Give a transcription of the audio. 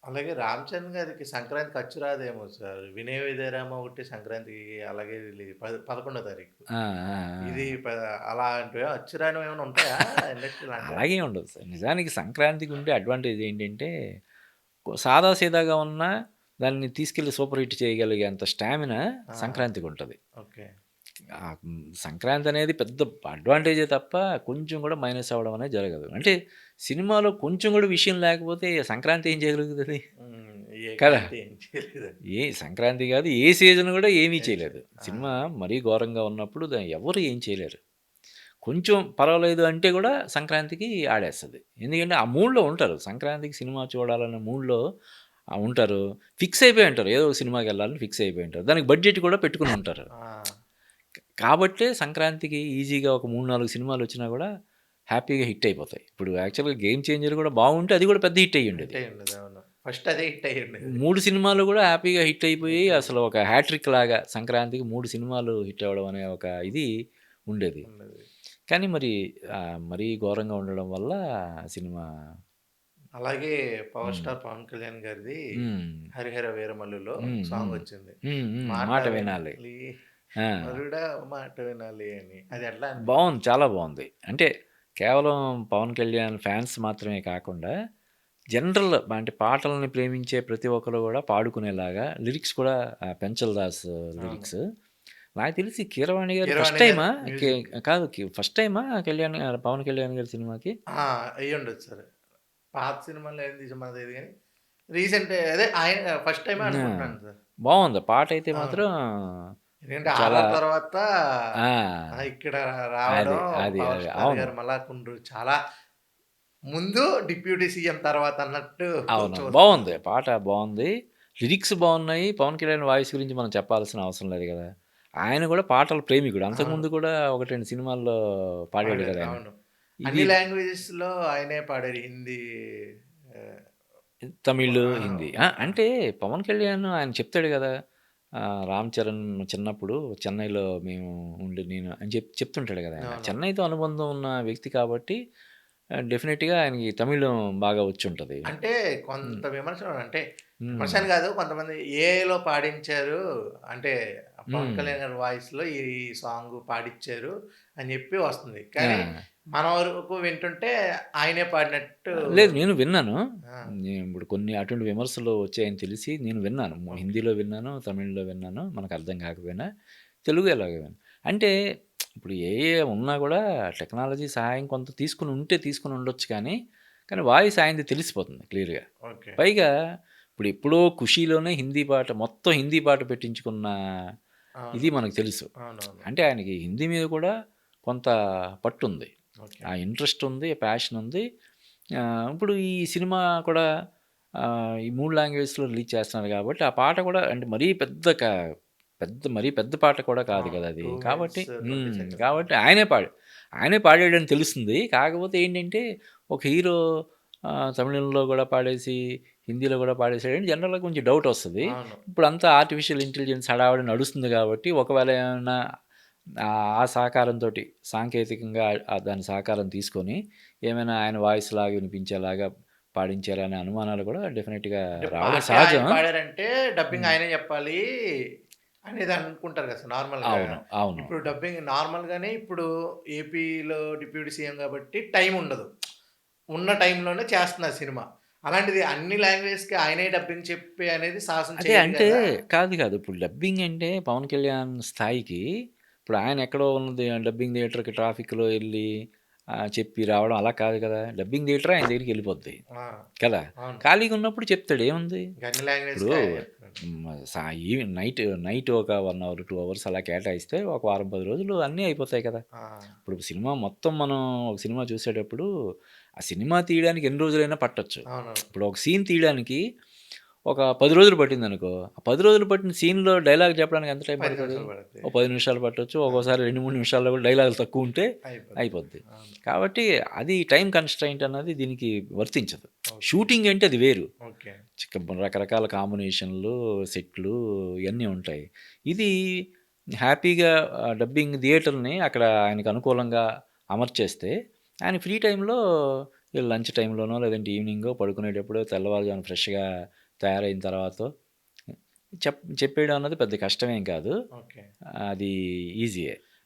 అలాగే 'రామ్ చరణ్' గారికి సంక్రాంతికి అచ్చు రాదేమో సార్. 'వినయ విధేయరామ' ఒకటి సంక్రాంతికి అలాగే రిలీజ్ 11 తారీఖు. ఆ! ఆ! ఇది ఆ! అలాంటివి అచ్చు రానివేమైనా ఉంటాయా ఇండస్ట్రీలో అంటే? అలాగే ఉండదు సార్. నిజానికి సంక్రాంతికి ఉండే అడ్వాంటేజ్ ఏంటంటే, సాదా సీదాగా ఉన్నా దాన్ని తీసుకెళ్ళి సూపర్ హిట్ చేయగలిగేంత స్టామినా ఆ! సంక్రాంతికుంటది. ఓకే. సంక్రాంతి అనేది పెద్ద అడ్వాంటేజే తప్ప కొంచెం కూడా మైనస్ అవ్వడం అనేది జరగదు. అంటే సినిమాలో కొంచెం కూడా విషయం లేకపోతే సంక్రాంతి ఏం చేయగలుగుతది? హ్మ్. కదా! ఏకాంతి ఏం చేయలేదండి. ఏ సంక్రాంతి కాదు, ఏ సీజన్ కూడా ఏమీ ఏం చేయలేదు. చేయలేదు. ఆ! సినిమా మరీ ఘోరంగా ఉన్నప్పుడు ఎవరు ఏం చేయలేరు. కొంచెం పర్వాలేదు అంటే కూడా సంక్రాంతికి ఆడేస్తది. ఎందుకంటే ఆ మూడ్‌లో ఉంటారు. సంక్రాంతికి సినిమా చూడాలన్న మూడ్‌లో ఉంటారు. ఫిక్స్ అయిపోయి ఉంటారు. ఏదో ఒక సినిమాకెళ్ళాలని ఫిక్స్ అయిపోయి ఉంటారు. దానికి బడ్జెట్ కూడా పెట్టుకొని ఉంటారు. ఆ! కాబట్టే సంక్రాంతికి ఈజీగా ఒక 3, 4 సినిమాలొచ్చినా గూడా హ్యాపీగా హిట్ అయిపోతాయి. ఇప్పుడు యాక్చువల్‌గా 'గేమ్ చేంజర్' గూడా బాగుంటే అది గూడా పెద్ద హిట్ హిట్ అయ్యుండేది. అయ్యుండేది. అవును. ఫస్ట్ అదే హిట్ అయ్యుండేది. 3 సినిమాలు గూడా హ్యాపీగా హిట్ అయిపోయి హిట్ అసలు అయ్యింది. ఒక హ్యాట్రిక్ లాగా సంక్రాంతికి 3 సినిమాలు హిట్ అవ్వడం అనే ఒక ఇది ఉండేది. ఉన్నది. కానీ మరి మరీ ఘోరంగా ఉండడం వల్ల సినిమా అలాగే 'పవర్ హ్మ్. స్టార్ పవన్ కళ్యాణ్' గారిది హ్మ్. 'హరిహర వీరమల్లులో' హ్మ్. హ్మ్. సాంగొచ్చింది. హ్మ్. హ్మ్. మాట మాట వినాలి. వినాలి ఆ! వరుడా మాట వినాలి అని. అది ఎట్లా అనిపించింది? బావుంది. చాలా బావుంది. అంటే కేవలం 'పవన్ కళ్యాణ్' ఫ్యాన్స్ మాత్రమే కాకుండా జనరల్ అంటే పాటలని ప్రేమించే ప్రతి ఒక్కరు గూడా పాడుకునేలాగా లిరిక్స్ కూడా పెంచల్ దాస్ అవును. లిరిక్స్. నాకు తెలిసి 'కీరవాణి' గారు ఫస్ట్ 'కీరవాణి' గారి టైమా మ్యూజిక్. కాదు ఫస్ట్ టైమా పవన్ కళ్యాణ్ గారి సినిమాకి? ఆ! అయ్యుండొచ్చు సరే. పాత సినిమాలో ఏం తీసామో తెలీదు గానీ, రీసెంట్ అదే ఆయన ఫస్ట్ టైమే ఆ! అనుకుంటున్నాను సార్. బావుంది. పాటైతే అవును. మాత్రం ఎందుకంటే చాలా 'ఆర్ఆర్' తర్వాత ఆ! ఇక్కడ రావడం పవర్ అది. స్టార్ అవును. గారు మళ్ళా కొన్ని చాలా ముందు డిప్యూటీ సీఎం తర్వాత అన్నట్టు అవును. బావుంది. చూస్తున్నాను. పాట బావుంది. లిరిక్స్ బావున్నాయి. 'పవన్ కళ్యాణ్' వాయిస్ గురించి మనం చెప్పాల్సిన అవసరం లేదు గదా! ఆయన గూడా పాటల ప్రేమికుడు. అవును. అంతకుముందు కూడా 1, 2 సినిమాల్లో పాడాడు పాడారు. గదా! ఆయన. అవును. ఇది అన్ని లాంగ్వేజెస్‌లో ఆయనే పాడారు. హిందీ ఆహ్, తమిళ్, ఆ! హిందీ. ఆ! అంటే 'పవన్ కళ్యాణ్' ఆయన చెప్తాడు గదా! 'రామ్ చరణ్' చిన్నప్పుడు చెన్నైలో మేము నేను అని చెప్తుంటాడు గదా! ఆయన. అవును. చెన్నైతో అనుబంధం ఉన్న వ్యక్తి కాబట్టి డెఫినిట్‌గా ఆయనకి తమిళం బాగా వచ్చుంటది. అంటే హ్మ్. కొంత విమర్శలు అంటే విమర్శ హ్మ్. అని కాదు. కొంతమంది ఏఐలో పాడించారు. అంటే పవన్ హ్మ్. కళ్యాణ్ గారి వాయిస్‌లో ఈ సాంగ్ పాడిచ్చారు అని చెప్పి వస్తుంది. ఆ! కానీ మన వరకు వింటుంటే ఆయనే పాడినట్టు లేదు నేను విన్నాను. ఆ! నేను ఇప్పుడు కొన్ని అటువంటి విమర్శలు వచ్చాయని తెలిసి నేను విన్నాను. ఓకే. హిందీలో విన్నాను, తమిళ్‌లో విన్నాను. మనకు అర్థం కాకపోయినా తెలుగు ఎలాగో విన్నాను. అంటే ఇప్పుడు ఏఐ ఉన్నా గూడా టెక్నాలజీ సహాయం కొంత తీసుకొని ఉంటే తీసుకొని ఉండొచ్చు కానీ వాయిస్ ఆయనది తెలిసిపోతుంది క్లియర్‌గా. ఓకే. పైగా ఇప్పుడు ఎప్పుడో 'ఖుషీలోనే' హిందీ పాట మొత్తం హిందీ పాట పెట్టించుకున్న ఇది అవును. మనకు తెలుసు. అవునవును. అంటే ఆయనకి హిందీ మీద కూడా కొంత పట్టుంది. ఓకే. ఆ ఇంట్రెస్ట్ ఉంది, ప్యాషన్ ఉంది. ఇప్పుడు ఈ సినిమా కూడా ఈ 3 లాంగ్వేజెస్‌లో రిలీజ్ చేస్తున్నారు కాబట్టి, ఆ పాట కూడా అంటే మరీ పెద్ద పాట కూడా కాదు అవును. కదా అది. 2 కాబట్టి మినిట్స్ 20 సెకండ్స్ కాబట్టి సాంగ్. ఆయనే పాడాడని తెలుస్తుంది. కాకపోతే ఏంటంటే, ఒక హీరో తమిళంలో కూడా పాడేసి, హిందీలో కూడా పాడేసాడని జనరల్‌గా కొంచెం డౌటొస్తది. అవును. ఇప్పుడంతా ఆర్టిఫిషియల్ ఇంటెలిజెన్స్ హడావిడి నడుస్తుంది కాబట్టి, ఒకవేళ ఏమన్నా ఆ సహకారంతోటి సాంకేతికంగా దాని సహకారం తీసుకొని, ఏమైనా ఆయన వాయిస్‌లాగా వినిపించేలాగా పాడించారనే అనుమానాలు కూడా డెఫినిట్‌గా అంటే రావడం పాటే ఆయన సహజం. పాడారంటే డబ్బింగ్ హ్మ్. ఆయనే చెప్పాలి అనేది అనుకుంటారు కదా! సార్ నార్మల్‌గా. అవును. అవును. ఇప్పుడు డబ్బింగ్ నార్మల్‌గానే ఇప్పుడు ఏపీలో డిప్యూటీ సీఎం కాబట్టి టైం ఉండదు. ఉన్న టైంలోనే చేస్తున్నారు సినిమా. అలాంటిది అన్ని లాంగ్వేజెస్‌కి ఆయనే డబ్బింగ్ చెప్పి అనేది సాహసం అదే చేయరు అంటే గదా! కాదు. ఇప్పుడు డబ్బింగ్ అంటే 'పవన్ కళ్యాణ్' స్థాయికి ఇప్పుడు ఆయన ఎక్కడో ఉన్నది డబ్బింగ్ థియేటర్‌కి ట్రాఫిక్‌లో ఎళ్లి చెప్పి రావడం అలా కాదు కదా! డబ్బింగ్ థియేటరే ఆయన దగ్గరికెళ్ళిపోద్ది. ఆ! కదా! అవును. ఖాళీగా ఉన్నప్పుడు చెప్తాడు ఏముంది? ఇంక అన్ని ఇప్పుడు లాంగ్వేజెస్‌కి ఆయనే చెప్తున్నాడు. హ్మ్. సా ఈ నైట్ నైట్ ఒక 1 అవర్, 2 అవర్స్ అలా కేటాయిస్తే ఒక వారం, 10 రోజులు అన్నీ అయిపోతాయి కదా! ఆ! ఇప్పుడు సినిమా మొత్తం మనం ఒక సినిమా చూసేటప్పుడు, ఆ సినిమా తీయడానికి ఎన్ని రోజులైనా పట్టొచ్చు. అవునవును. ఇప్పుడు ఒక సీన్ తీయడానికి ఒక 10 రోజులు పట్టిందనుకో, ఆ 10 రోజులు పట్టిన సీన్‌లో డైలాగ్ చెప్పడానికి ఎంత టైం 10 పడతది? నిమిషాలు పడతాయి. ఓ 10 నిమిషాలు పట్టొచ్చు. అవును. ఒక్కోసారి 2, 3 నిమిషాల్లో కూడా డైలాగులు తక్కువుంటే అయిపోద్ది. అయిపోద్ది. అవును. కాబట్టి అది టైమ్ కన్‌స్ట్రెయింట్ అన్నది దీనికి వర్తించదు. ఓకే. షూటింగ్ అంటే అది వేరు. ఓకే. రకరకాల కాంబినేషన్‌లు, సెట్‌లు ఇయన్నీ ఉంటాయి. ఇది హ్యాపీగా డబ్బింగ్ థియేటర్‌ని అక్కడ ఆయనకు అనుకూలంగా అమర్చేస్తే, ఆయన ఫ్రీ టైమ్‌లో లంచ్ టైంలోనో లేదంటే ఈవినింగో పడుకునేటప్పుడో తెల్లవారుజామున ఫ్రెష్‌గా తయారైన తర్వాతో చెప్పేయడం అన్నది పెద్ద కష్టమేం కాదు. ఓకే. అది ఈజీయే.